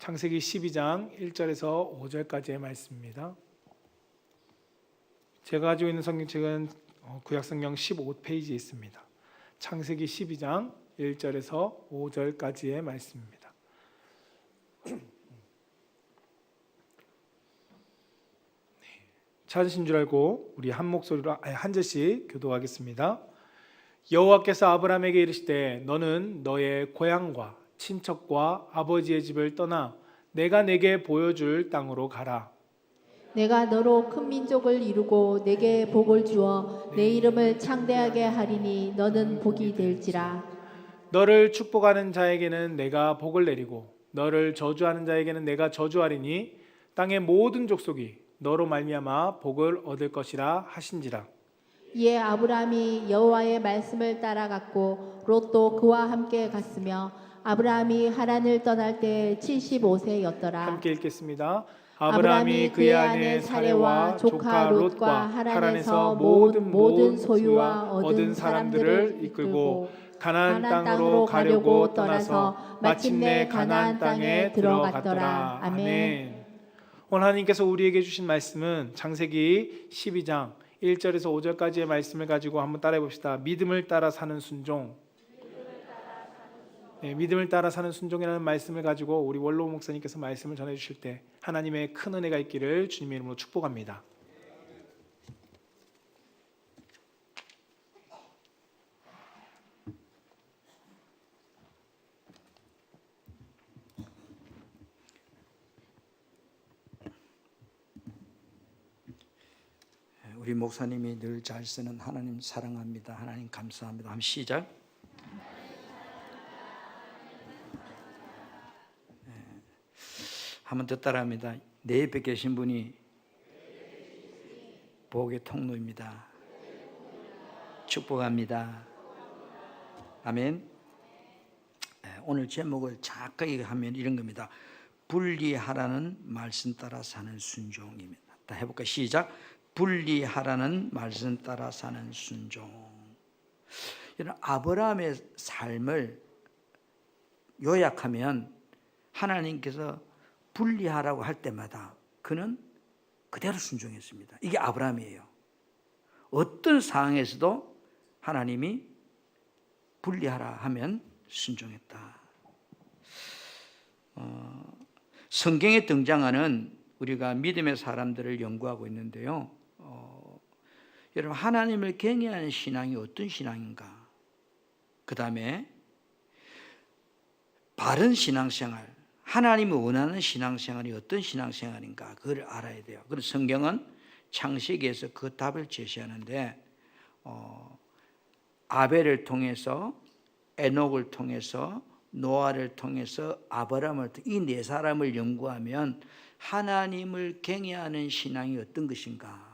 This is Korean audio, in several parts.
창세기 12장 1절에서 5절까지의 말씀입니다. 제가 가지고 있는 성경책은 구약성경 15페이지에 있습니다. 창세기 12장 1절에서 5절까지의 말씀입니다. 찾으신 줄 알고 우리 한 목소리로 한 절씩 교도하겠습니다. 여호와께서 아브라함에게 이르시되 너는 너의 고향과 친척과 아버지의 집을 떠나 내가 내게 보여줄 땅으로 가라. 내가 너로 큰 민족을 이루고 내게 복을 주어 내 이름을 창대하게 하리니 너는 복이 될지라. 너를 축복하는 자에게는 내가 복을 내리고 너를 저주하는 자에게는 내가 저주하리니 땅의 모든 족속이 너로 말미암아 복을 얻을 것이라 하신지라. 이에 아브라함이 여호와의 말씀을 따라갔고 롯도 그와 함께 갔으며 아브라함이 하란을 떠날 때 75세였더라. 함께 읽겠습니다. 아브라함이 그의 아내 사레와 조카 롯과 하란에서 모든 소유와 얻은 사람들을 이끌고 가나안 땅으로 가려고 떠나서 마침내 가나안 땅에 들어갔더라. 아멘. 오늘 하나님께서 우리에게 주신 말씀은 창세기 12장 1절에서 5절까지의 말씀을 가지고 한번 따라해 봅시다. 믿음을 따라 사는 순종. 믿음을 따라 사는 순종이라는 말씀을 가지고 우리 원로 목사님께서 말씀을 전해 주실 때 하나님의 큰 은혜가 있기를 주님의 이름으로 축복합니다. 우리 목사님이 늘 잘 쓰는 하나님 사랑합니다. 하나님 감사합니다. 한번 시작. 한번 더 따라합니다. 내 옆에 계신 분이 복의 통로입니다. 축복합니다. 아멘. 오늘 제목을 작게 하면 이런 겁니다. 분리하라는 말씀 따라 사는 순종입니다. 다 해볼까요? 시작. 분리하라는 말씀 따라 사는 순종. 이런 아브라함의 삶을 요약하면 하나님께서 분리하라고 할 때마다 그는 그대로 순종했습니다. 이게 아브라함이에요. 어떤 상황에서도 하나님이 분리하라 하면 순종했다. 성경에 등장하는 우리가 믿음의 사람들을 연구하고 있는데요. 여러분 하나님을 경외하는 신앙이 어떤 신앙인가? 그 다음에 바른 신앙생활, 하나님이 원하는 신앙생활이 어떤 신앙생활인가? 그걸 알아야 돼요. 그래서 성경은 창세기에서 그 답을 제시하는데 아벨을 통해서 에녹을 통해서 노아를 통해서 아브라함을 통해서 이 네 사람을 연구하면 하나님을 경외하는 신앙이 어떤 것인가?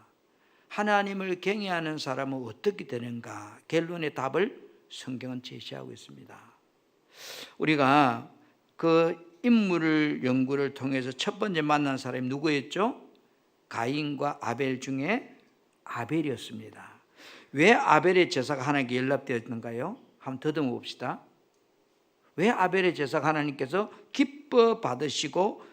하나님을 경외하는 사람은 어떻게 되는가? 결론의 답을 성경은 제시하고 있습니다. 우리가 그 인물을 연구를 통해서 첫 번째 만난 사람이 누구였죠? 가인과 아벨 중에 아벨이었습니다. 왜 아벨의 제사가 하나님께 연락되었는가요? 한번 더듬어 봅시다. 왜 아벨의 제사가 하나님께서 기뻐 받으시고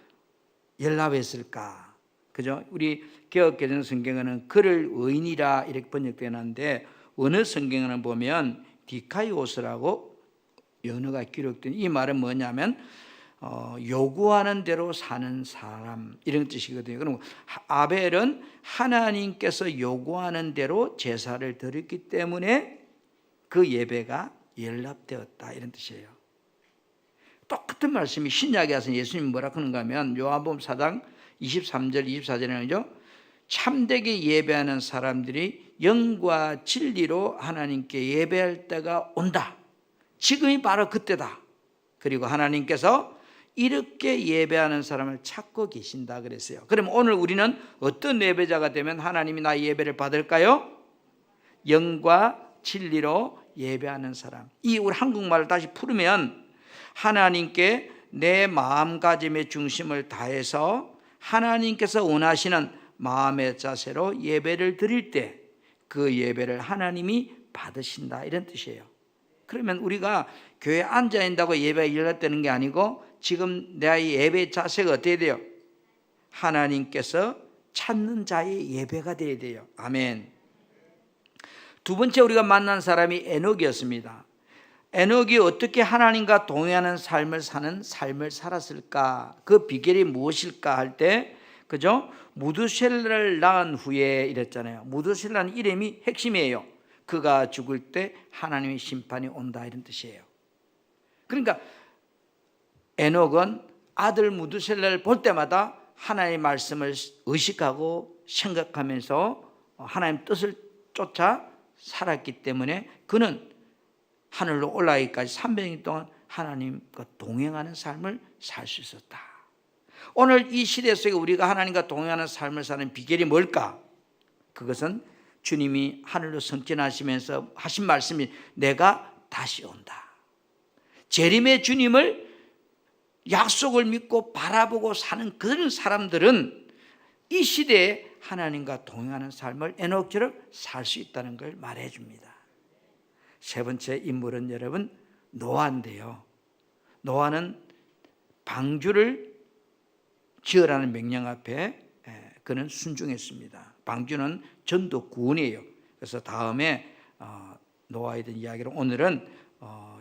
연락했을까? 그죠? 우리 개역개정 성경에는 그를 의인이라 이렇게 번역되는데 어느 성경에는 보면 디카이오스라고 연어가 기록된 이 말은 뭐냐면 요구하는 대로 사는 사람 이런 뜻이거든요. 그럼 아벨은 하나님께서 요구하는 대로 제사를 드렸기 때문에 그 예배가 연락되었다 이런 뜻이에요. 똑같은 말씀이 신약에 와서 예수님이 뭐라 하는가 하면 요한복음 4장 23절 24절에는요. 참되게 예배하는 사람들이 영과 진리로 하나님께 예배할 때가 온다. 지금이 바로 그때다. 그리고 하나님께서 이렇게 예배하는 사람을 찾고 계신다 그랬어요. 그럼 오늘 우리는 어떤 예배자가 되면 하나님이 나의 예배를 받을까요? 영과 진리로 예배하는 사람. 이 우리 한국말을 다시 풀으면 하나님께 내 마음가짐의 중심을 다해서 하나님께서 원하시는 마음의 자세로 예배를 드릴 때 그 예배를 하나님이 받으신다 이런 뜻이에요. 그러면 우리가 교회에 앉아 있다고 예배가 연락되는 게 아니고 지금 내 예배 자세가 어떻게 돼요? 하나님께서 찾는 자의 예배가 되어야 돼요. 아멘. 두 번째 우리가 만난 사람이 에녹이었습니다. 에녹이 어떻게 하나님과 동행하는 삶을 사는 삶을 살았을까? 그 비결이 무엇일까 할 때, 그죠? 무두셀라를 낳은 후에 이랬잖아요. 무두셀라는 이름이 핵심이에요. 그가 죽을 때 하나님의 심판이 온다, 이런 뜻이에요. 그러니까 에녹은 아들 무두셀라를 볼 때마다 하나님의 말씀을 의식하고 생각하면서 하나님 뜻을 쫓아 살았기 때문에 그는 하늘로 올라가기까지 300년 동안 하나님과 동행하는 삶을 살 수 있었다. 오늘 이 시대 속에 우리가 하나님과 동행하는 삶을 사는 비결이 뭘까? 그것은 주님이 하늘로 승천하시면서 하신 말씀이 내가 다시 온다. 재림의 주님을 약속을 믿고 바라보고 사는 그런 사람들은 이 시대에 하나님과 동행하는 삶을 에녹처럼 살 수 있다는 걸 말해 줍니다. 세 번째 인물은 여러분 노아인데요. 노아는 방주를 지으라는 명령 앞에 그는 순종했습니다. 방주는 전도 구원이에요. 그래서 다음에 노아에 대한 이야기를 오늘은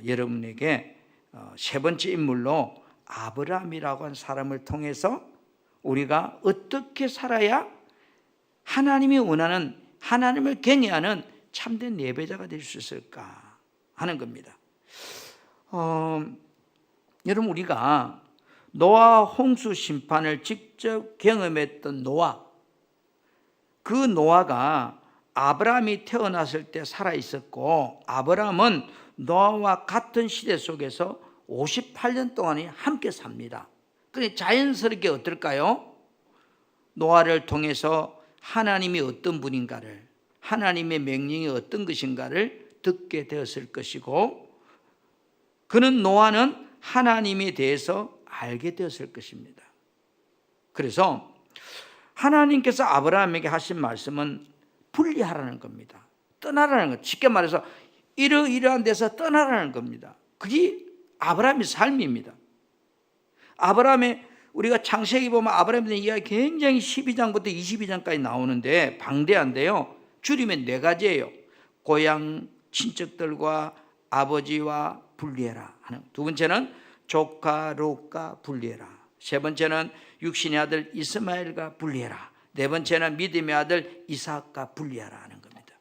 여러분에게 세 번째 인물로 아브라함이라고 하는 사람을 통해서 우리가 어떻게 살아야 하나님이 원하는, 하나님을 경외하는 참된 예배자가 될 수 있을까 하는 겁니다. 여러분, 우리가 노아 홍수 심판을 직접 경험했던 노아, 그 노아가 아브라함이 태어났을 때 살아 있었고, 아브라함은 노아와 같은 시대 속에서 58년 동안이 함께 삽니다. 그러니 자연스럽게 어떨까요? 노아를 통해서 하나님이 어떤 분인가를, 하나님의 명령이 어떤 것인가를 듣게 되었을 것이고, 그는 노아는 하나님에 대해서 알게 되었을 것입니다. 그래서 하나님께서 아브라함에게 하신 말씀은 분리하라는 겁니다. 떠나라는 것. 쉽게 말해서 이러이러한 데서 떠나라는 겁니다. 그게 아브라함의 삶입니다. 아브라함의, 우리가 창세기 보면 아브라함에 대한 이야기 굉장히 12장부터 22장까지 나오는데 방대한데요. 줄이면 네 가지예요. 고향 친척들과 아버지와 분리해라 하는. 두 번째는 조카 롯과 분리해라. 세 번째는 육신의 아들 이스마엘과 분리해라. 네 번째는 믿음의 아들 이삭과 분리하라 하는 겁니다.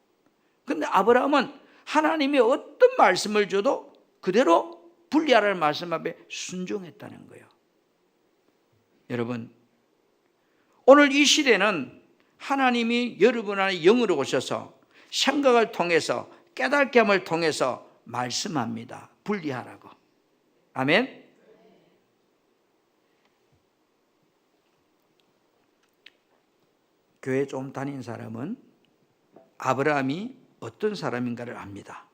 그런데 아브라함은 하나님이 어떤 말씀을 줘도 그대로 분리하라는 말씀 앞에 순종했다는 거예요. 여러분, 오늘 이 시대는 하나님이 여러분 안에 영으로 오셔서 생각을 통해서 깨닫게 함을 통해서 말씀합니다. 분리하라고. 아멘. 교회 좀 다닌 사람은 아브라함이 어떤 사람인가를 압니다.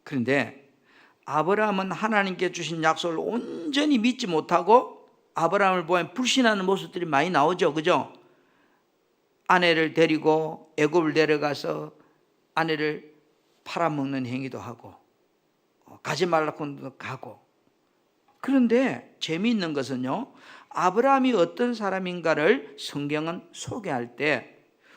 그런데 아브라함은 하나님께 주신 약속을 온전히 믿지 못하고 아브라함을 보면 불신하는 모습들이 많이 나오죠. 그죠? 아내를 데리고 애굽을 내려가서 아내를 팔아먹는 행위도 하고 가지 말라고 가고. 그런데 재미있는 것은요, 아브라함이 어떤 사람인가를 성경은 소개할 때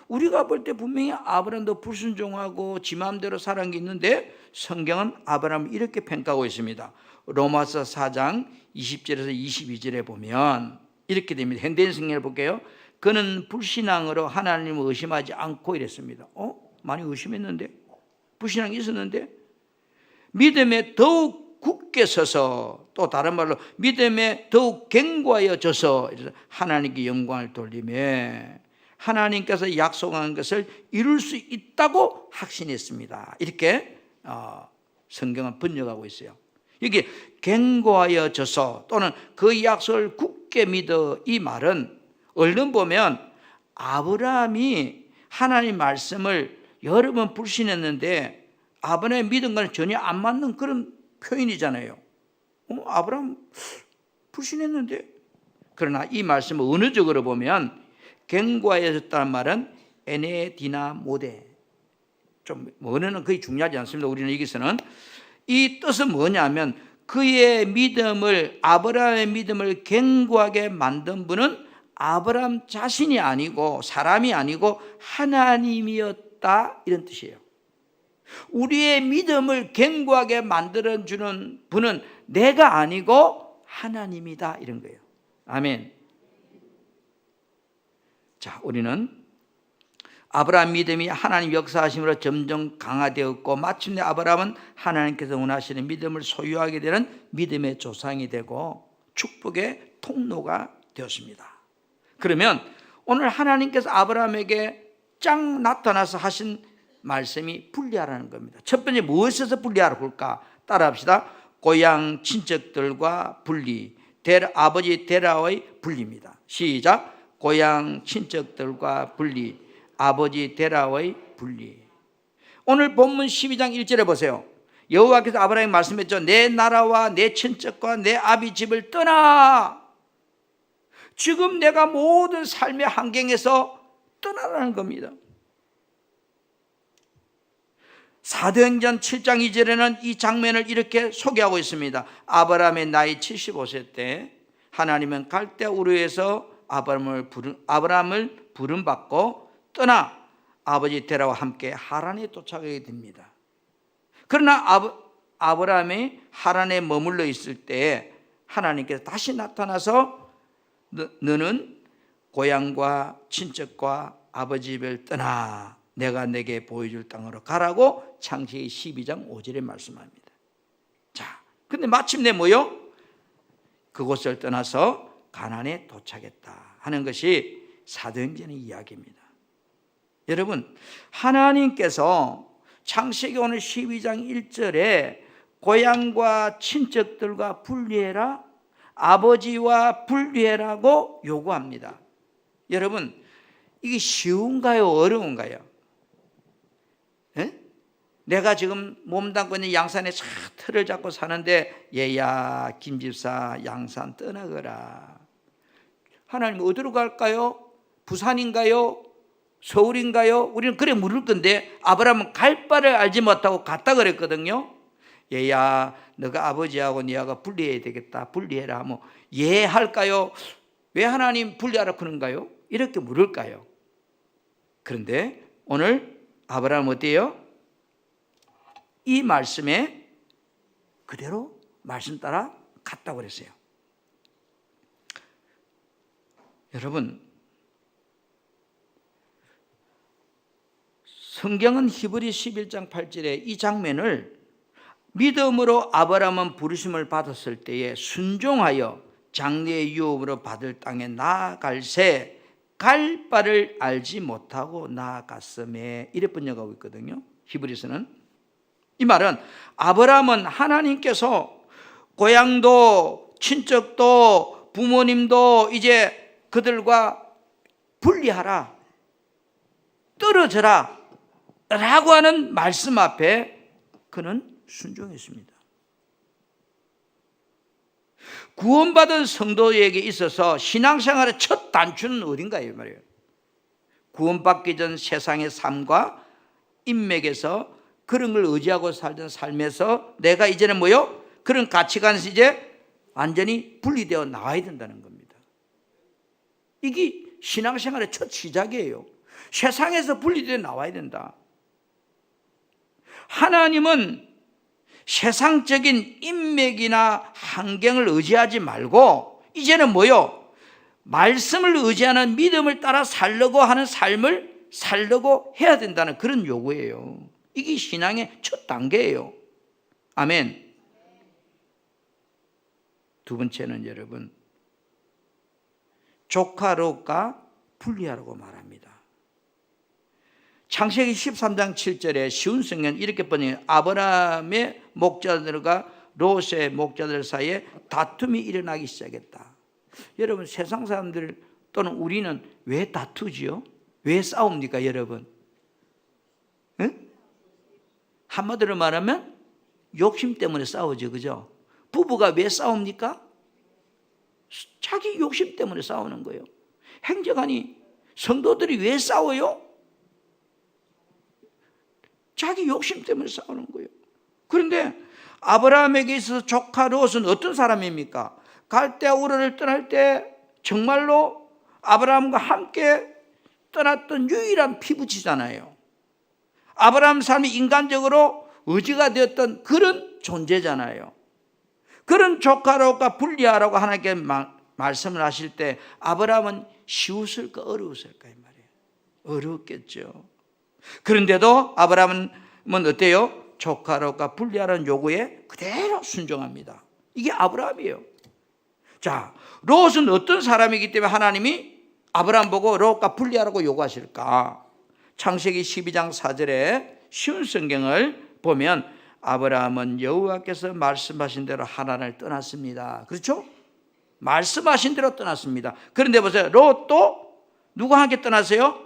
우리가 볼 때 분명히 아브라함도 불순종하고 지 마음대로 살아간 게 있는데 성경은 아브라함을 이렇게 평가하고 있습니다. 로마서 4장 20절에서 22절에 보면 이렇게 됩니다. 현대인 성경을 볼게요. 그는 불신앙으로 하나님을 의심하지 않고 이랬습니다. 많이 의심했는데, 불신앙이 있었는데, 믿음에 더욱 굳게 서서, 또 다른 말로 믿음에 더욱 견고하여져서 하나님께 영광을 돌리며 하나님께서 약속한 것을 이룰 수 있다고 확신했습니다. 이렇게 성경은 번역하고 있어요. 여기 견고하여져서 또는 그 약속을 굳게 믿어, 이 말은 얼른 보면 아브라함이 하나님 말씀을 여러 번 불신했는데 아브라함의 믿은 건 전혀 안 맞는 그런 표현이잖아요. 아브라함 불신했는데. 그러나 이 말씀을 언어적으로 보면 견고해졌다는 말은 에네디나 모데, 좀 언어는 거의 중요하지 않습니다. 우리는 여기서는 이 뜻은 뭐냐면 그의 믿음을, 아브라함의 믿음을 견고하게 만든 분은 아브라함 자신이 아니고 사람이 아니고 하나님이었다, 이런 뜻이에요. 우리의 믿음을 견고하게 만들어주는 분은 내가 아니고 하나님이다, 이런 거예요. 아멘. 자, 우리는 아브라함 믿음이 하나님 역사하심으로 점점 강화되었고 마침내 아브라함은 하나님께서 원하시는 믿음을 소유하게 되는 믿음의 조상이 되고 축복의 통로가 되었습니다. 그러면 오늘 하나님께서 아브라함에게 쫙 나타나서 하신 말씀이 분리하라는 겁니다. 첫 번째 무엇에서 분리하라 볼까? 따라합시다. 고향 친척들과 분리, 아버지 데라의 분리입니다. 시작. 고향 친척들과 분리, 아버지 데라의 분리. 오늘 본문 12장 1절에 보세요. 여호와께서 아브라함에게 말씀했죠. 내 나라와 내 친척과 내 아비 집을 떠나. 지금 내가 모든 삶의 환경에서 떠나라는 겁니다. 사도행전 7장 2절에는 이 장면을 이렇게 소개하고 있습니다. 아브라함의 나이 75세 때 하나님은 갈대아 우르에서 아브라함을 부름받고 떠나 아버지 데라와 함께 하란에 도착하게 됩니다. 그러나 아브라함이 하란에 머물러 있을 때 하나님께서 다시 나타나서 너는 고향과 친척과 아버지 집을 떠나 내가 내게 보여줄 땅으로 가라고 창세기 12장 5절에 말씀합니다. 자, 근데 마침내 뭐요? 그곳을 떠나서 가나안에 도착했다 하는 것이 사도행전의 이야기입니다. 여러분, 하나님께서 창세기 오늘 12장 1절에 고향과 친척들과 분리해라, 아버지와 분리해라고 요구합니다. 여러분, 이게 쉬운가요? 어려운가요? 에? 내가 지금 몸담고 있는 양산에 싹 틀을 잡고 사는데 얘야 김집사 양산 떠나거라. 하나님 어디로 갈까요? 부산인가요? 서울인가요? 우리는 그래 물을 건데 아브라함은 갈 바를 알지 못하고 갔다 그랬거든요. 얘야 너가 아버지하고 네가 분리해야 되겠다. 분리해라. 뭐 예 할까요? 왜 하나님 분리하라 그런가요? 이렇게 물을까요? 그런데 오늘 아브라함 어때요? 이 말씀에 그대로 말씀 따라 갔다고 그랬어요. 여러분, 성경은 히브리 11장 8절에 이 장면을 믿음으로 아브라함은 부르심을 받았을 때에 순종하여 장래의 유업으로 받을 땅에 나아갈새 갈 바를 알지 못하고 나아갔음에 이래 번역하고 있거든요. 히브리서는. 이 말은 아브라함은 하나님께서 고향도 친척도 부모님도 이제 그들과 분리하라, 떨어져라 라고 하는 말씀 앞에 그는 순종했습니다. 구원받은 성도에게 있어서 신앙생활의 첫 단추는 어딘가요? 말이에요. 구원받기 전 세상의 삶과 인맥에서 그런 걸 의지하고 살던 삶에서 내가 이제는 뭐요? 그런 가치관에서 이제 완전히 분리되어 나와야 된다는 겁니다. 이게 신앙생활의 첫 시작이에요. 세상에서 분리되어 나와야 된다. 하나님은 세상적인 인맥이나 환경을 의지하지 말고 이제는 뭐요? 말씀을 의지하는 믿음을 따라 살려고 하는 삶을 살려고 해야 된다는 그런 요구예요. 이게 신앙의 첫 단계예요. 아멘. 두 번째는 여러분, 조카로가 분리하라고 말합니다. 창세기 13장 7절에 쉬운 성경은 이렇게 번역해요. 아브라함의 목자들과 롯의 목자들 사이에 다툼이 일어나기 시작했다. 여러분, 세상 사람들 또는 우리는 왜 다투지요? 왜 싸웁니까, 여러분? 응? 한마디로 말하면 욕심 때문에 싸우죠, 그죠? 부부가 왜 싸웁니까? 자기 욕심 때문에 싸우는 거예요. 행정하니 성도들이 왜 싸워요? 자기 욕심 때문에 싸우는 거예요. 그런데 아브라함에게 있어서 조카 롯은 어떤 사람입니까? 갈대아 우르를 떠날 때 정말로 아브라함과 함께 떠났던 유일한 피부치잖아요. 아브라함 삶이 인간적으로 의지가 되었던 그런 존재잖아요. 그런 조카 롯과 분리하라고 하나님께 말씀을 하실 때 아브라함은 쉬웠을까 어려웠을까 이 말이에요. 어려웠겠죠. 그런데도 아브라함은 어때요? 조카 롯과 분리하라는 요구에 그대로 순종합니다. 이게 아브라함이에요. 자, 롯은 어떤 사람이기 때문에 하나님이 아브라함 보고 롯과 분리하라고 요구하실까? 창세기 12장 4절에 쉬운 성경을 보면 아브라함은 여호와께서 말씀하신 대로 하란을 떠났습니다. 그렇죠? 말씀하신 대로 떠났습니다. 그런데 보세요. 롯도 누구와 함께 떠났어요?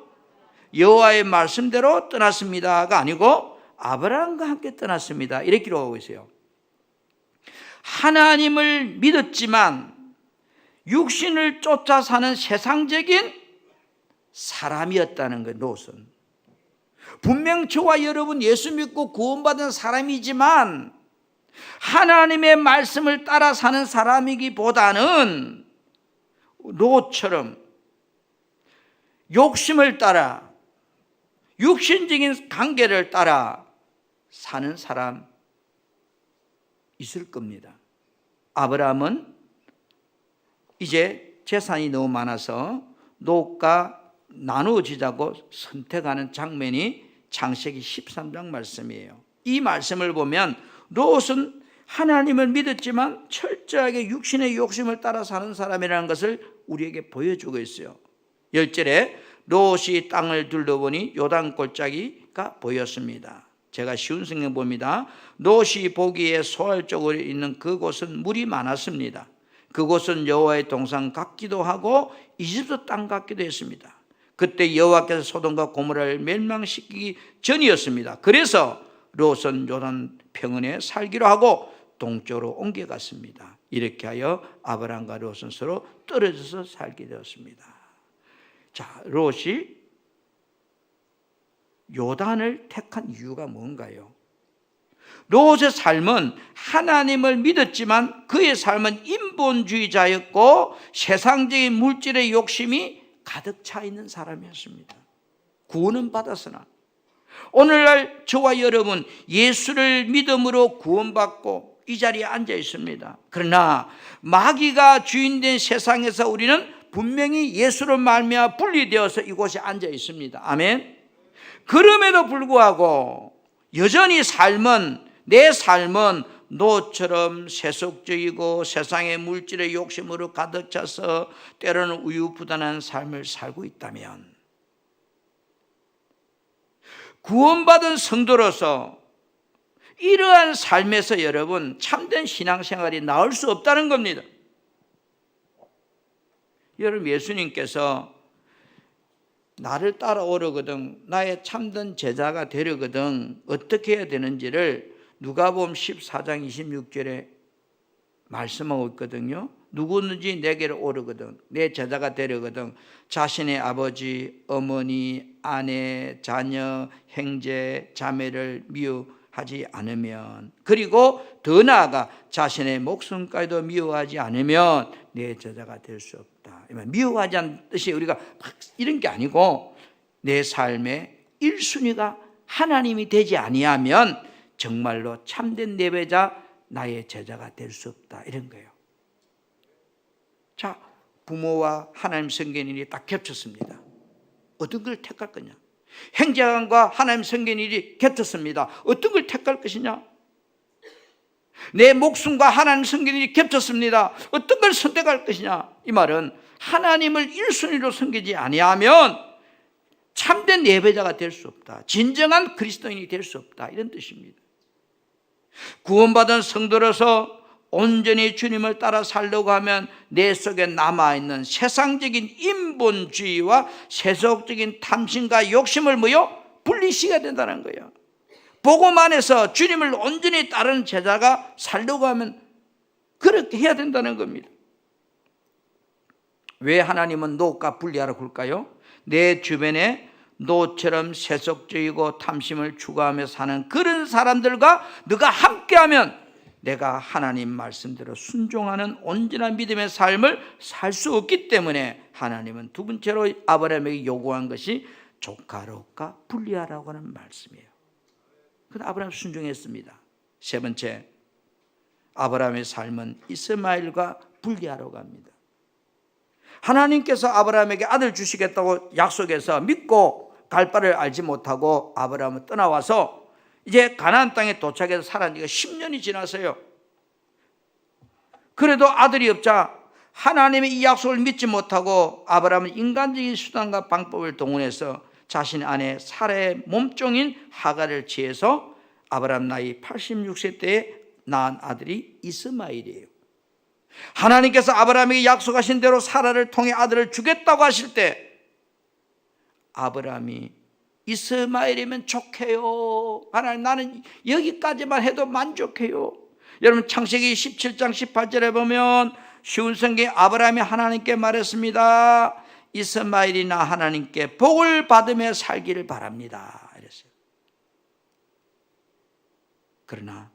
여호와의 말씀대로 떠났습니다가 아니고 아브라함과 함께 떠났습니다. 이렇게 기록하고 있어요. 하나님을 믿었지만 육신을 쫓아 사는 세상적인 사람이었다는 거예요. 롯은. 분명 저와 여러분 예수 믿고 구원받은 사람이지만 하나님의 말씀을 따라 사는 사람이기보다는 롯처럼 욕심을 따라 육신적인 관계를 따라 사는 사람 있을 겁니다. 아브라함은 이제 재산이 너무 많아서 롯과 나누어지자고 선택하는 장면이 창세기 13장 말씀이에요. 이 말씀을 보면 롯은 하나님을 믿었지만 철저하게 육신의 욕심을 따라 사는 사람이라는 것을 우리에게 보여주고 있어요. 10절에 롯이 땅을 둘러보니 요단 골짜기가 보였습니다. 제가 쉬운 성경 봅니다. 롯이 보기에 소알 쪽으로 있는 그곳은 물이 많았습니다. 그곳은 여호와의 동산 같기도 하고 이집트 땅 같기도 했습니다. 그때 여호와께서 소돔과 고모라를 멸망시키기 전이었습니다. 그래서 롯은 요단 평원에 살기로 하고 동쪽으로 옮겨갔습니다. 이렇게 하여 아브라함과 롯은 서로 떨어져서 살게 되었습니다. 자, 롯이 요단을 택한 이유가 뭔가요? 롯의 삶은 하나님을 믿었지만 그의 삶은 인본주의자였고 세상적인 물질의 욕심이 가득 차 있는 사람이었습니다. 구원은 받았으나 오늘날 저와 여러분 예수를 믿음으로 구원받고 이 자리에 앉아 있습니다. 그러나 마귀가 주인된 세상에서 우리는 분명히 예수로 말미암아 분리되어서 이곳에 앉아 있습니다. 아멘. 그럼에도 불구하고 여전히 내 삶은 롯처럼 세속적이고 세상의 물질의 욕심으로 가득 차서 때로는 우유부단한 삶을 살고 있다면 구원받은 성도로서 이러한 삶에서 여러분 참된 신앙생활이 나올 수 없다는 겁니다. 여러분 예수님께서 나를 따라오려거든 나의 참된 제자가 되려거든 어떻게 해야 되는지를 누가복음 14장 26절에 말씀하고 있거든요. 누구든지 내게로 오르거든 내 제자가 되려거든 자신의 아버지, 어머니, 아내, 자녀, 형제, 자매를 미워하지 않으면 그리고 더 나아가 자신의 목숨까지도 미워하지 않으면 내 제자가 될 수 없다. 미워하지 않는 뜻이 우리가 막 이런 게 아니고 내 삶의 1순위가 하나님이 되지 아니하면 정말로 참된 예배자 나의 제자가 될 수 없다 이런 거예요. 자, 부모와 하나님 성견일이 딱 겹쳤습니다. 어떤 걸 택할 거냐? 행자관과 하나님 성견일이 겹쳤습니다. 어떤 걸 택할 것이냐? 내 목숨과 하나님 성견일이 겹쳤습니다. 어떤 걸 선택할 것이냐? 이 말은 하나님을 1순위로 섬기지 아니하면 참된 예배자가 될 수 없다. 진정한 그리스도인이 될 수 없다. 이런 뜻입니다. 구원받은 성도로서 온전히 주님을 따라 살려고 하면 내 속에 남아있는 세상적인 인본주의와 세속적인 탐심과 욕심을 분리시켜야 된다는 거예요. 복음 안에서 주님을 온전히 따르는 제자가 살려고 하면 그렇게 해야 된다는 겁니다. 왜 하나님은 롯과 분리하라고 할까요? 내 주변에 롯처럼 세속적이고 탐심을 추구하며 사는 그런 사람들과 네가 함께하면 내가 하나님 말씀대로 순종하는 온전한 믿음의 삶을 살 수 없기 때문에 하나님은 두 번째로 아브라함에게 요구한 것이 조카로가 분리하라고 하는 말씀이에요. 그런데 아브라함 순종했습니다. 세 번째, 아브라함의 삶은 이스마엘과 분리하러 갑니다. 하나님께서 아브라함에게 아들 주시겠다고 약속해서 믿고 갈 바를 알지 못하고 아브라함은 떠나와서 이제 가나안 땅에 도착해서 살아난 지가 10년이 지났어요. 그래도 아들이 없자 하나님의 이 약속을 믿지 못하고 아브라함은 인간적인 수단과 방법을 동원해서 자신 아내 사라의 몸종인 하갈을 취해서 아브라함 나이 86세 때에 낳은 아들이 이스마엘이에요. 하나님께서 아브라함에게 약속하신 대로 사라를 통해 아들을 주겠다고 하실 때 아브라함이 이스마엘이면 좋게요. 하나님, 나는 여기까지만 해도 만족해요. 여러분 창세기 17장 18절에 보면 쉬운 성경에 아브라함이 하나님께 말했습니다. 이스마엘이나 하나님께 복을 받으며 살기를 바랍니다. 이랬어요. 그러나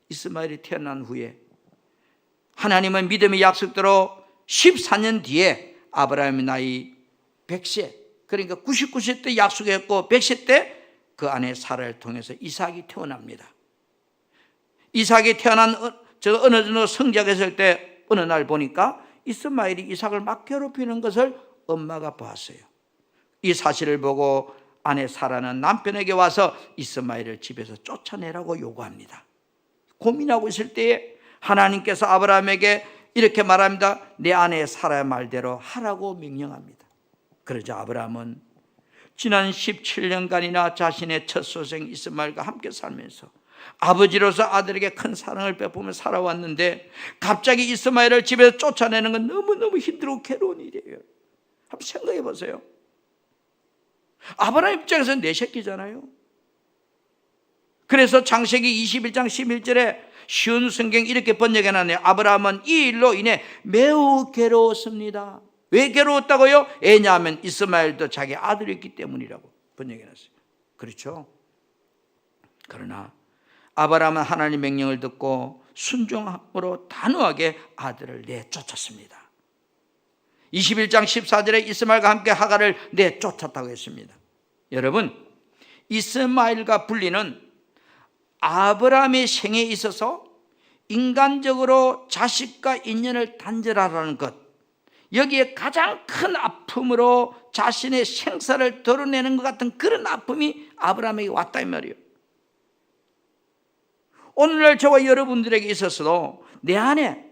이스마엘이 태어난 후에 하나님은 믿음의 약속대로 14년 뒤에 아브라함의 나이 100세, 그러니까 99세 때 약속했고 100세 때 그 아내 사라를 통해서 이삭이 태어납니다. 이삭이 태어난 어느 정도 성장했을 때 어느 날 보니까 이스마엘이 이삭을 막 괴롭히는 것을 엄마가 봤어요. 이 사실을 보고 아내 사라는 남편에게 와서 이스마엘을 집에서 쫓아내라고 요구합니다. 고민하고 있을 때에 하나님께서 아브라함에게 이렇게 말합니다. 내 아내 사라의 말대로 하라고 명령합니다. 그러자 아브라함은 지난 17년간이나 자신의 첫 소생 이스마엘과 함께 살면서 아버지로서 아들에게 큰 사랑을 베푸며 살아왔는데 갑자기 이스마엘을 집에서 쫓아내는 건 너무너무 힘들고 괴로운 일이에요. 한번 생각해 보세요. 아브라함 입장에서는 내 새끼잖아요. 그래서 창세기 21장 11절에 쉬운 성경 이렇게 번역해놨네요. 아브라함은 이 일로 인해 매우 괴로웠습니다. 왜 괴로웠다고요? 왜냐하면 이스마엘도 자기 아들이었기 때문이라고 번역해놨어요. 그렇죠? 그러나 아브라함은 하나님의 명령을 듣고 순종함으로 단호하게 아들을 내쫓았습니다. 21장 14절에 이스마엘과 함께 하갈을 내쫓았다고 했습니다. 여러분, 이스마엘과 분리는 아브라함의 생에 있어서 인간적으로 자식과 인연을 단절하라는 것, 여기에 가장 큰 아픔으로 자신의 생사를 드러내는 것 같은 그런 아픔이 아브라함에게 왔다 이 말이에요. 오늘날 저와 여러분들에게 있어서도 내 안에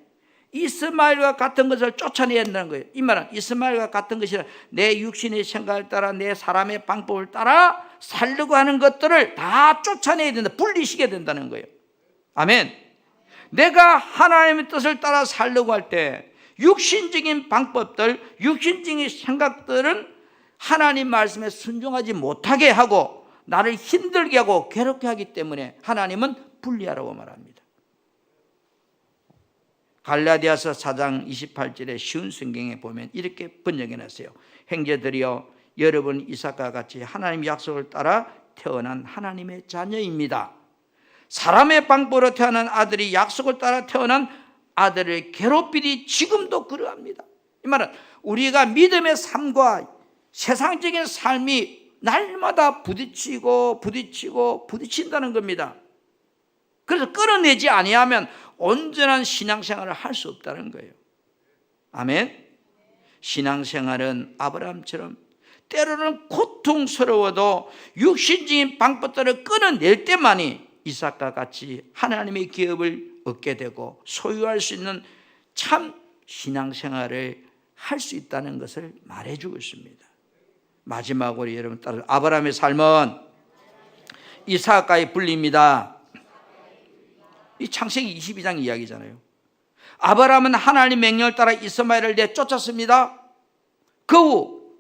이스마엘과 같은 것을 쫓아내야 한다는 거예요. 이 말은 이스마엘과 같은 것이 내 육신의 생각을 따라 내 사람의 방법을 따라 살려고 하는 것들을 다 쫓아내야 된다. 분리시켜야 된다는 거예요. 아멘. 내가 하나님의 뜻을 따라 살려고 할 때 육신적인 방법들, 육신적인 생각들은 하나님 말씀에 순종하지 못하게 하고 나를 힘들게 하고 괴롭게 하기 때문에 하나님은 분리하라고 말합니다. 갈라디아서 4장 28절에 쉬운 성경에 보면 이렇게 번역해놨어요. 형제들이여, 여러분 이삭과 같이 하나님의 약속을 따라 태어난 하나님의 자녀입니다. 사람의 방법으로 태어난 아들이 약속을 따라 태어난 아들을 괴롭히니 지금도 그러합니다. 이 말은 우리가 믿음의 삶과 세상적인 삶이 날마다 부딪힌다는 겁니다. 그래서 끌어내지 아니하면 온전한 신앙생활을 할 수 없다는 거예요. 아멘. 신앙생활은 아브라함처럼 때로는 고통스러워도 육신적인 방법들을 끊어낼 때만이 이삭과 같이 하나님의 기업을 얻게 되고 소유할 수 있는 참 신앙생활을 할 수 있다는 것을 말해주고 있습니다. 마지막으로 여러분 따라 아브라함의 삶은 이삭과의 분리입니다. 이 창세기 22장 이야기잖아요. 아브라함은 하나님 명령을 따라 이스마엘을 내쫓았습니다. 그 후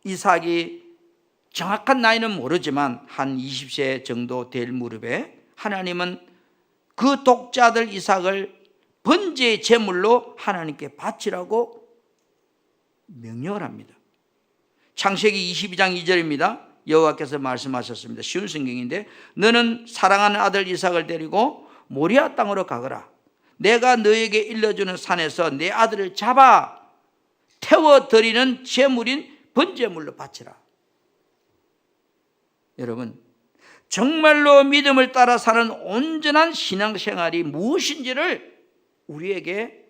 이삭이 정확한 나이는 모르지만 한 20세 정도 될 무렵에 하나님은 그 독자들 이삭을 번제의 제물로 하나님께 바치라고 명령을 합니다. 창세기 22장 2절입니다. 여호와께서 말씀하셨습니다. 쉬운 성경인데 너는 사랑하는 아들 이삭을 데리고 모리아 땅으로 가거라. 내가 너에게 일러주는 산에서 내 아들을 잡아 태워드리는 제물인 번제물로 바치라. 여러분, 정말로 믿음을 따라 사는 온전한 신앙생활이 무엇인지를 우리에게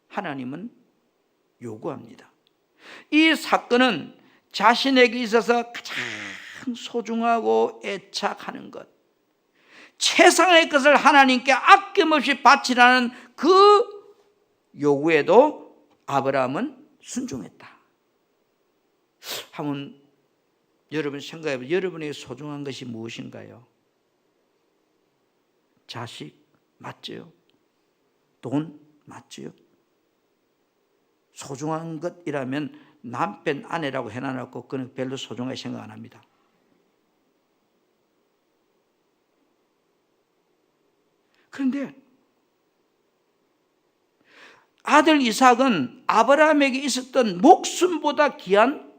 하나님은 요구합니다. 이 사건은 자신에게 있어서 가장 소중하고 애착하는 것, 최상의 것을 하나님께 아낌없이 바치라는 그 요구에도 아브라함은 순종했다. 한번 여러분 생각해보세요. 여러분에게 소중한 것이 무엇인가요? 자식 맞죠? 돈 맞죠? 소중한 것이라면 남편, 아내라고 해놔놓고 그는 별로 소중하게 생각 안 합니다. 그런데 아들 이삭은 아브라함에게 있었던 목숨보다 귀한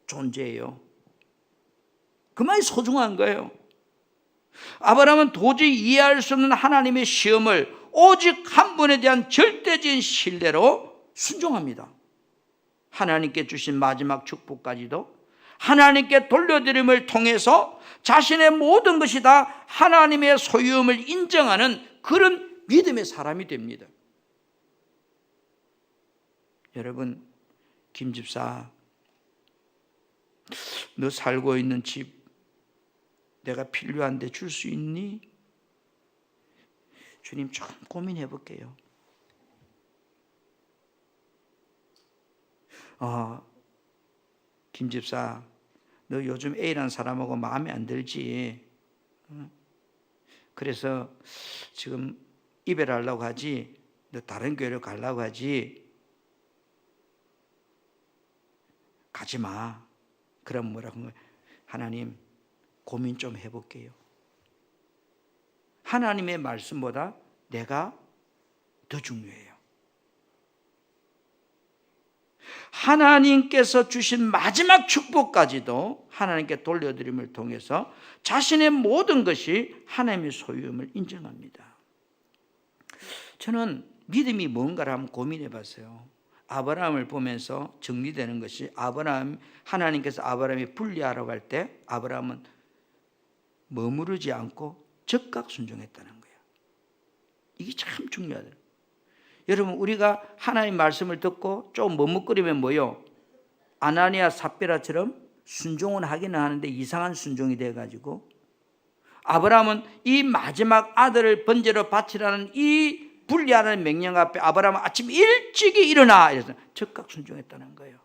존재예요. 그만이 소중한 거예요. 아브라함은 도저히 이해할 수 없는 하나님의 시험을 오직 한 분에 대한 절대적인 신뢰로 순종합니다. 하나님께 주신 마지막 축복까지도 하나님께 돌려드림을 통해서 자신의 모든 것이 다 하나님의 소유임을 인정하는 그런 믿음의 사람이 됩니다. 여러분, 김 집사, 너 살고 있는 집 내가 필요한데 줄 수 있니? 주님, 좀 고민해 볼게요. 김 집사, 너 요즘 A라는 사람하고 마음에 안 들지? 그래서 지금 이별하려고 하지? 너 다른 교회로 가려고 하지? 가지 마. 그럼 뭐라고 하는 거예요? 하나님, 고민 좀 해볼게요. 하나님의 말씀보다 내가 더 중요해요. 하나님께서 주신 마지막 축복까지도 하나님께 돌려드림을 통해서 자신의 모든 것이 하나님의 소유임을 인정합니다. 저는 믿음이 뭔가를 한번 고민해 봤어요. 아브라함을 보면서 정리되는 것이, 하나님께서 아브라함이 분리하라고 할 때 아브라함은 머무르지 않고 즉각 순종했다는 거예요. 이게 참 중요하다. 여러분, 우리가 하나님 말씀을 듣고 좀 머뭇거리면 뭐요? 아나니아 삽비라처럼 순종은 하기는 하는데 이상한 순종이 돼가지고, 아브라함은 이 마지막 아들을 번제로 바치라는 이 분리하는 명령 앞에 아브라함은 아침 일찍이 일어나 이래서 즉각 순종했다는 거예요.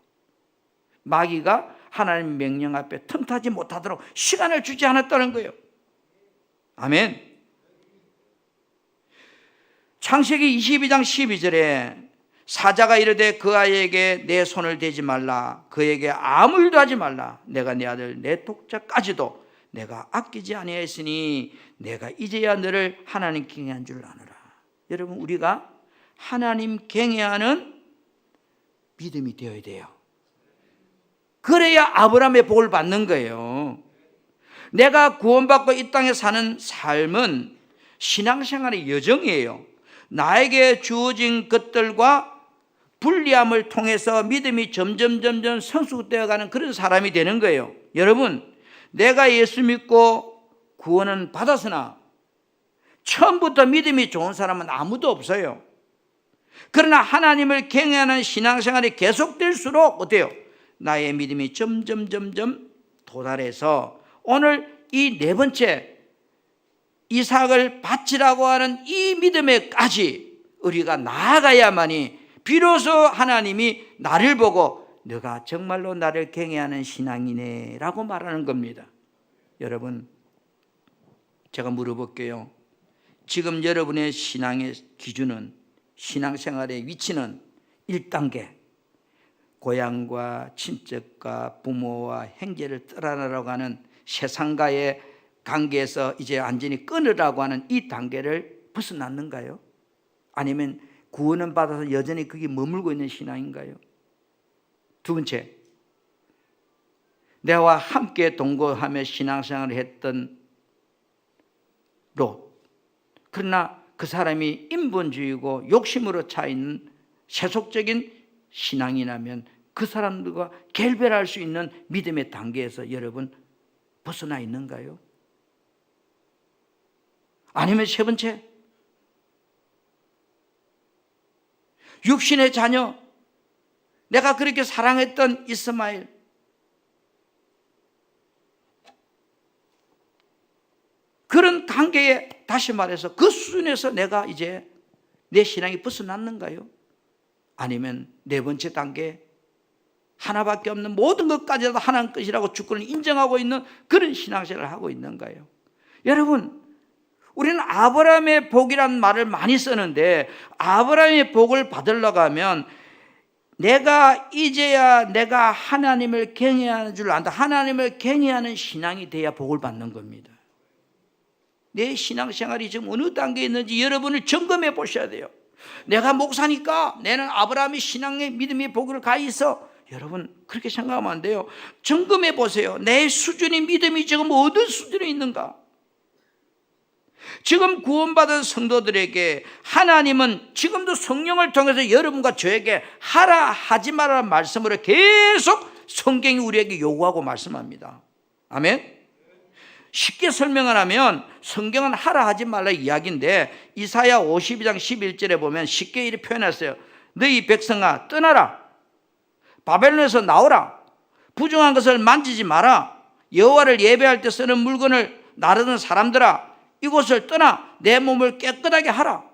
마귀가 하나님 명령 앞에 틈타지 못하도록 시간을 주지 않았다는 거예요. 아멘. 창세기 22장 12절에 사자가 이르되 그 아이에게 내 손을 대지 말라, 그에게 아무 일도 하지 말라, 내가 내 아들 내 독자까지도 내가 아끼지 아니하였으니 내가 이제야 너를 하나님 경외한 줄 아노라. 여러분, 우리가 하나님 경외하는 믿음이 되어야 돼요. 그래야 아브라함의 복을 받는 거예요. 내가 구원받고 이 땅에 사는 삶은 신앙생활의 여정이에요. 나에게 주어진 것들과 분리함을 통해서 믿음이 점점 성숙되어가는 그런 사람이 되는 거예요. 여러분, 내가 예수 믿고 구원은 받았으나 처음부터 믿음이 좋은 사람은 아무도 없어요. 그러나 하나님을 경외하는 신앙생활이 계속될수록 어때요? 나의 믿음이 점점 도달해서 오늘 이 네 번째 이삭을 바치라고 하는 이 믿음에까지 우리가 나아가야만이 비로소 하나님이 나를 보고 너가 정말로 나를 경외하는 신앙이네 라고 말하는 겁니다. 여러분, 제가 물어볼게요. 지금 여러분의 신앙의 기준은, 신앙생활의 위치는 1단계, 고향과 친척과 부모와 형제를 떠나라고 하는 세상과의 관계에서 이제 완전히 끊으라고 하는 이 단계를 벗어났는가요? 아니면 구원은 받아서 여전히 거기 머물고 있는 신앙인가요? 두 번째, 내와 함께 동거하며 신앙생활을 했던 롯, 그러나 그 사람이 인본주의고 욕심으로 차 있는 세속적인 신앙이라면 그 사람들과 결별할 수 있는 믿음의 단계에서 여러분 벗어나 있는가요? 아니면 세 번째, 육신의 자녀, 내가 그렇게 사랑했던 이스마엘, 그런 관계에 다시 말해서 그 수준에서 내가 이제 내 신앙이 벗어났는가요? 아니면 네 번째 단계, 하나밖에 없는 모든 것까지도 하나님 것이라고 주권을 인정하고 있는 그런 신앙생활을 하고 있는가요? 여러분, 우리는 아브라함의 복이라는 말을 많이 쓰는데 아브라함의 복을 받으려고 하면 내가 이제야 내가 하나님을 경외하는 줄 안다. 하나님을 경외하는 신앙이 돼야 복을 받는 겁니다. 내 신앙생활이 지금 어느 단계에 있는지 여러분을 점검해 보셔야 돼요. 내가 목사니까 내는 아브라함의 신앙의 믿음의 복을 가 있어. 여러분 그렇게 생각하면 안 돼요. 점검해 보세요. 내 수준의 믿음이 지금 어느 수준에 있는가? 지금 구원받은 성도들에게 하나님은 지금도 성령을 통해서 여러분과 저에게 하라 하지 말라는 말씀으로 계속 성경이 우리에게 요구하고 말씀합니다. 아멘. 쉽게 설명을 하면 성경은 하라 하지 말라 이야기인데 이사야 52장 11절에 보면 쉽게 이렇게 표현했어요. 너희 백성아 떠나라. 바벨론에서 나오라. 부정한 것을 만지지 마라. 여호와를 예배할 때 쓰는 물건을 나르는 사람들아 이곳을 떠나 내 몸을 깨끗하게 하라.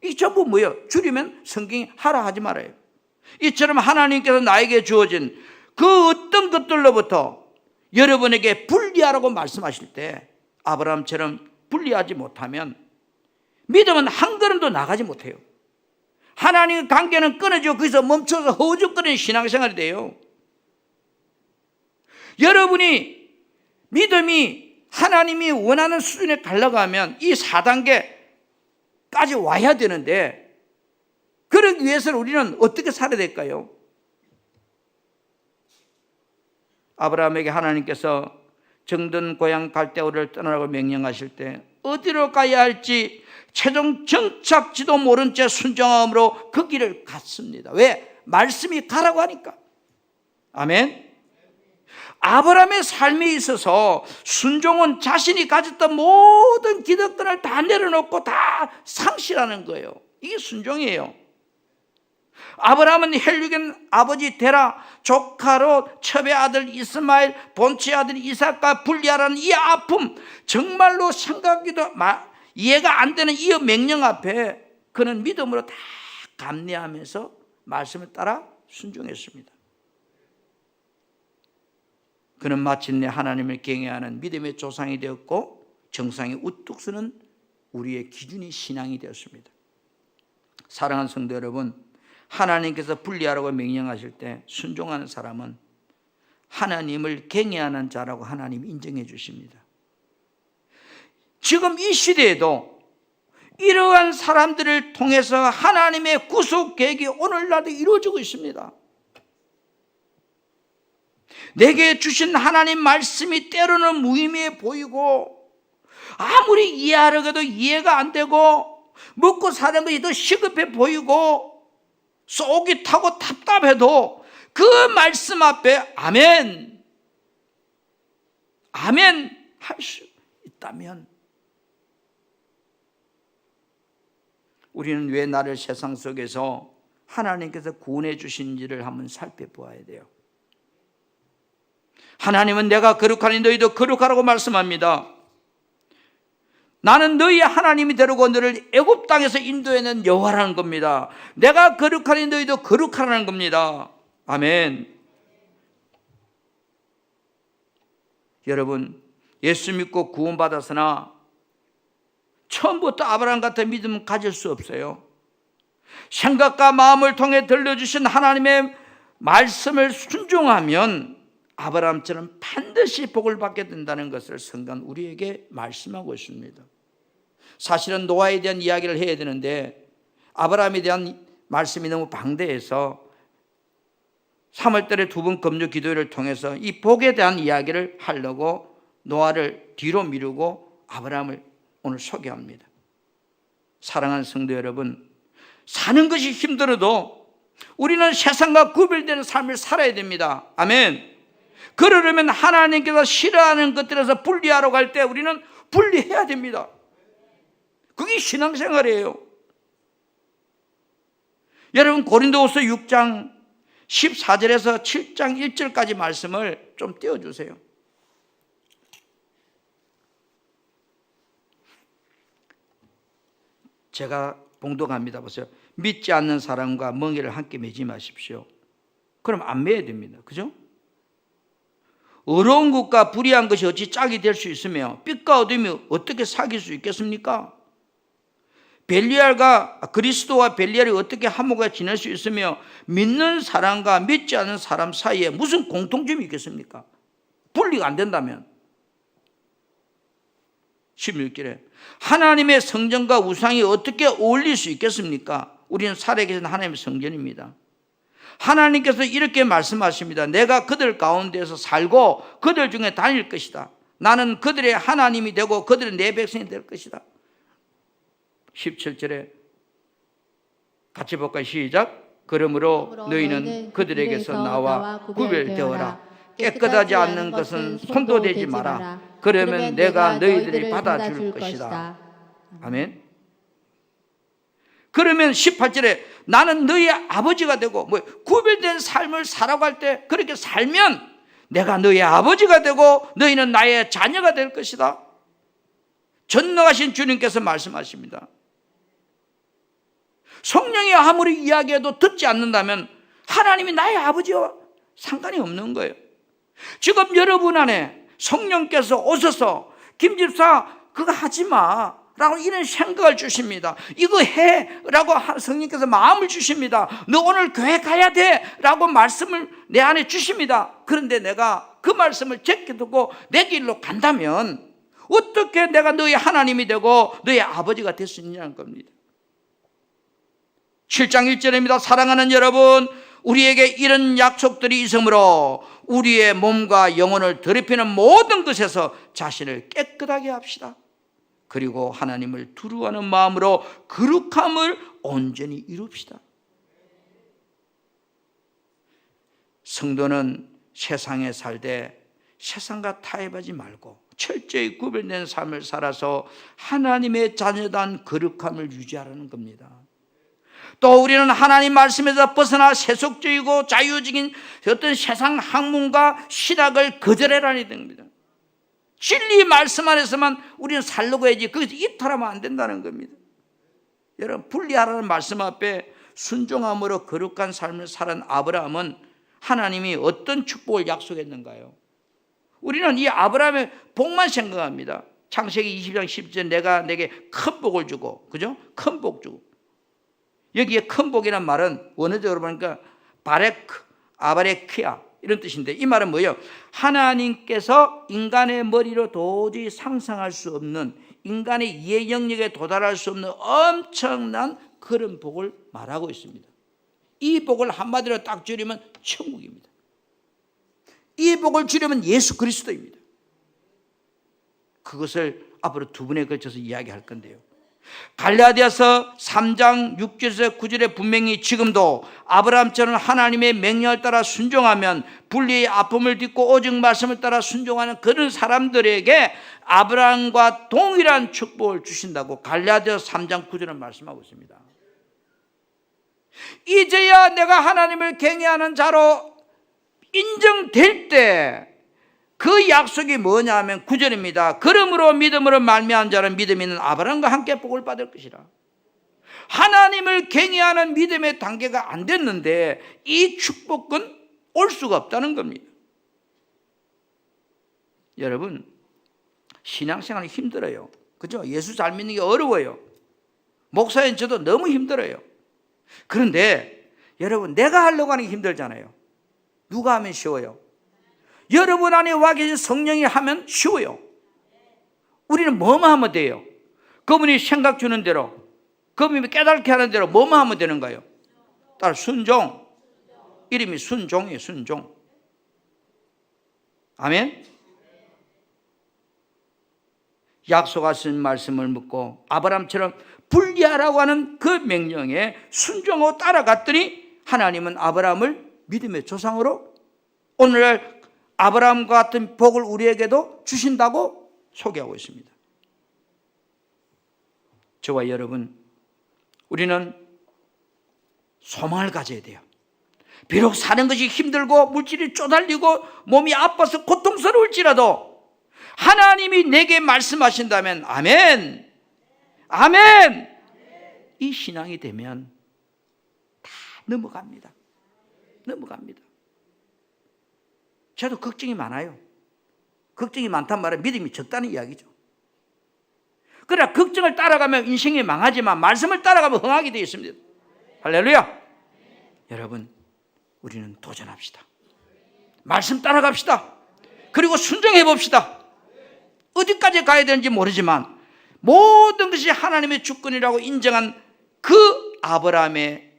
이 전부 뭐예요? 줄이면 성경이 하라 하지 말아요. 이처럼 하나님께서 나에게 주어진 그 어떤 것들로부터 여러분에게 분리하라고 말씀하실 때 아브라함처럼 분리하지 못하면 믿음은 한 걸음도 나가지 못해요. 하나님의 관계는 끊어지고 거기서 멈춰서 허우적거리는 신앙생활이 돼요. 여러분이 믿음이 하나님이 원하는 수준에 가려가면 이 4단계까지 와야 되는데 그러기 위해서는 우리는 어떻게 살아야 될까요? 아브라함에게 하나님께서 정든 고향 갈대우를 떠나라고 명령하실 때 어디로 가야 할지 최종 정착지도 모른 채 순종함으로 그 길을 갔습니다. 왜? 말씀이 가라고 하니까. 아멘. 아브라함의 삶에 있어서 순종은 자신이 가졌던 모든 기득권을 다 내려놓고 다 상실하는 거예요. 이게 순종이에요. 아브라함은 헬육인 아버지 데라, 조카로 첩의 아들 이스마엘, 본체의 아들 이삭과 분리하라는 이 아픔, 정말로 생각하기도 이해가 안 되는 이 명령 앞에 그는 믿음으로 다 감내하면서 말씀을 따라 순종했습니다. 그는 마침내 하나님을 경외하는 믿음의 조상이 되었고 정상에 우뚝 서는 우리의 기준이 신앙이 되었습니다. 사랑하는 성도 여러분, 하나님께서 분리하라고 명령하실 때 순종하는 사람은 하나님을 경외하는 자라고 하나님이 인정해 주십니다. 지금 이 시대에도 이러한 사람들을 통해서 하나님의 구속 계획이 오늘날도 이루어지고 있습니다. 내게 주신 하나님 말씀이 때로는 무의미해 보이고 아무리 이해하려고 해도 이해가 안 되고 먹고 사는 것이 더 시급해 보이고 속이 타고 답답해도 그 말씀 앞에 아멘, 아멘 할 수 있다면 우리는 왜 나를 세상 속에서 하나님께서 구원해 주신지를 한번 살펴보아야 돼요. 하나님은 내가 거룩하니 너희도 거룩하라고 말씀합니다. 나는 너희의 하나님이 되려고 너를 애굽 땅에서 인도해낸 여호와라는 겁니다. 내가 거룩하니 너희도 거룩하라는 겁니다. 아멘. 여러분, 예수 믿고 구원받았으나 처음부터 아브라함 같은 믿음은 가질 수 없어요. 생각과 마음을 통해 들려주신 하나님의 말씀을 순종하면 아브라함처럼 반드시 복을 받게 된다는 것을 성경은 우리에게 말씀하고 있습니다. 사실은 노아에 대한 이야기를 해야 되는데 아브라함에 대한 말씀이 너무 방대해서 3월달에 2번 금요 기도회를 통해서 이 복에 대한 이야기를 하려고 노아를 뒤로 미루고 아브라함을 오늘 소개합니다. 사랑하는 성도 여러분, 사는 것이 힘들어도 우리는 세상과 구별되는 삶을 살아야 됩니다. 아멘. 그러려면 하나님께서 싫어하는 것들에서 분리하러 갈 때 우리는 분리해야 됩니다. 그게 신앙생활이에요. 여러분, 고린도후서 6장 14절에서 7장 1절까지 말씀을 좀 띄워주세요. 제가 봉독합니다. 보세요. 믿지 않는 사람과 멍에를 함께 매지 마십시오. 그럼 안 매야 됩니다. 그죠? 어려운 것과 불의한 것이 어찌 짝이 될 수 있으며 빛과 어둠이 어떻게 사귈 수 있겠습니까? 벨리알과 그리스도와 벨리알이 어떻게 한몫에 지낼 수 있으며 믿는 사람과 믿지 않는 사람 사이에 무슨 공통점이 있겠습니까? 분리가 안 된다면. 16절에 하나님의 성전과 우상이 어떻게 어울릴 수 있겠습니까? 우리는 살아계신 하나님의 성전입니다. 하나님께서 이렇게 말씀하십니다. 내가 그들 가운데서 살고 그들 중에 다닐 것이다. 나는 그들의 하나님이 되고 그들은 내 백성이 될 것이다. 17절에 같이 볼까요? 시작. 그러므로 너희는 그들에게서 나와 구별되어라. 깨끗하지 않는 것은 손도 대지 마라. 그러면 내가 너희들이 받아줄 것이다. 아멘. 그러면 18절에 나는 너희의 아버지가 되고, 구별된 삶을 살아갈 때 그렇게 살면 내가 너희의 아버지가 되고 너희는 나의 자녀가 될 것이다. 전능하신 주님께서 말씀하십니다. 성령이 아무리 이야기해도 듣지 않는다면 하나님이 나의 아버지와 상관이 없는 거예요. 지금 여러분 안에 성령께서 오셔서 김 집사 그거 하지 마 라고 이런 생각을 주십니다. 이거 해 라고 성령께서 마음을 주십니다. 너 오늘 교회 가야 돼 라고 말씀을 내 안에 주십니다. 그런데 내가 그 말씀을 제껴두고 내 길로 간다면 어떻게 내가 너희 하나님이 되고 너희 아버지가 될 수 있냐는 겁니다. 7장 1절입니다. 사랑하는 여러분, 우리에게 이런 약속들이 있으므로 우리의 몸과 영혼을 더럽히는 모든 것에서 자신을 깨끗하게 합시다. 그리고 하나님을 두려워하는 마음으로 거룩함을 온전히 이룹시다. 성도는 세상에 살되 세상과 타협하지 말고 철저히 구별된 삶을 살아서 하나님의 자녀단 거룩함을 유지하라는 겁니다. 또 우리는 하나님 말씀에서 벗어나 세속적이고 자유적인 어떤 세상 학문과 신학을 거절해라는 겁니다. 진리 말씀 안에서만 우리는 살려고 해야지 거기서 이탈하면 안 된다는 겁니다. 여러분, 분리하라는 말씀 앞에 순종함으로 거룩한 삶을 살은 아브라함은 하나님이 어떤 축복을 약속했는가요? 우리는 이 아브라함의 복만 생각합니다. 창세기 20장 10절 내가 내게 큰 복을 주고, 그죠? 큰 복 주고. 여기에 큰 복이라는 말은 원어적으로 보니까 바레크, 아바레크야 이런 뜻인데 이 말은 뭐예요? 하나님께서 인간의 머리로 도저히 상상할 수 없는, 인간의 이해 영역에 도달할 수 없는 엄청난 그런 복을 말하고 있습니다. 이 복을 한마디로 딱 줄이면 천국입니다. 이 복을 줄이면 예수 그리스도입니다. 그것을 앞으로 두 번에 걸쳐서 이야기할 건데요. 갈라디아서 3장 6절에서 9절에 분명히 지금도 아브라함처럼 하나님의 명령을 따라 순종하면 분리의 아픔을 딛고 오직 말씀을 따라 순종하는 그런 사람들에게 아브라함과 동일한 축복을 주신다고 갈라디아서 3장 9절은 말씀하고 있습니다. 이제야 내가 하나님을 경외하는 자로 인정될 때 그 약속이 뭐냐면 9절입니다. 그러므로 믿음으로 말미암은 자는 믿음이 있는 아브라함과 함께 복을 받을 것이라. 하나님을 경외하는 믿음의 단계가 안 됐는데 이 축복은 올 수가 없다는 겁니다. 여러분, 신앙생활이 힘들어요. 그죠? 예수 잘 믿는 게 어려워요. 목사인 저도 너무 힘들어요. 그런데 여러분, 내가 하려고 하는 게 힘들잖아요. 누가 하면 쉬워요? 여러분 안에 와 계신 성령이 하면 쉬워요. 우리는 뭐만 하면 돼요? 그분이 생각 주는 대로, 그분이 깨닫게 하는 대로 뭐만 하면 되는 거예요? 따라 순종. 이름이 순종이에요. 순종. 아멘. 약속하신 말씀을 묻고 아브라함처럼 분리하라고 하는 그 명령에 순종하고 따라갔더니 하나님은 아브라함을 믿음의 조상으로 오늘날 아브라함과 같은 복을 우리에게도 주신다고 소개하고 있습니다. 저와 여러분, 우리는 소망을 가져야 돼요. 비록 사는 것이 힘들고 물질이 쪼달리고 몸이 아파서 고통스러울지라도 하나님이 내게 말씀하신다면 아멘, 아멘, 이 신앙이 되면 다 넘어갑니다. 넘어갑니다. 저도 걱정이 많아요. 걱정이 많단 말은 믿음이 적다는 이야기죠. 그러나 걱정을 따라가면 인생이 망하지만 말씀을 따라가면 흥하게 되어 있습니다. 할렐루야. 여러분, 우리는 도전합시다. 말씀 따라갑시다. 그리고 순종해 봅시다. 어디까지 가야 되는지 모르지만 모든 것이 하나님의 주권이라고 인정한 그 아브라함의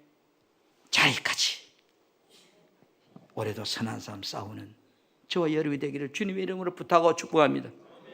자리까지 올해도 선한 삶 싸우는 저와 여러분이 되기를 주님의 이름으로 부탁하고 축복합니다.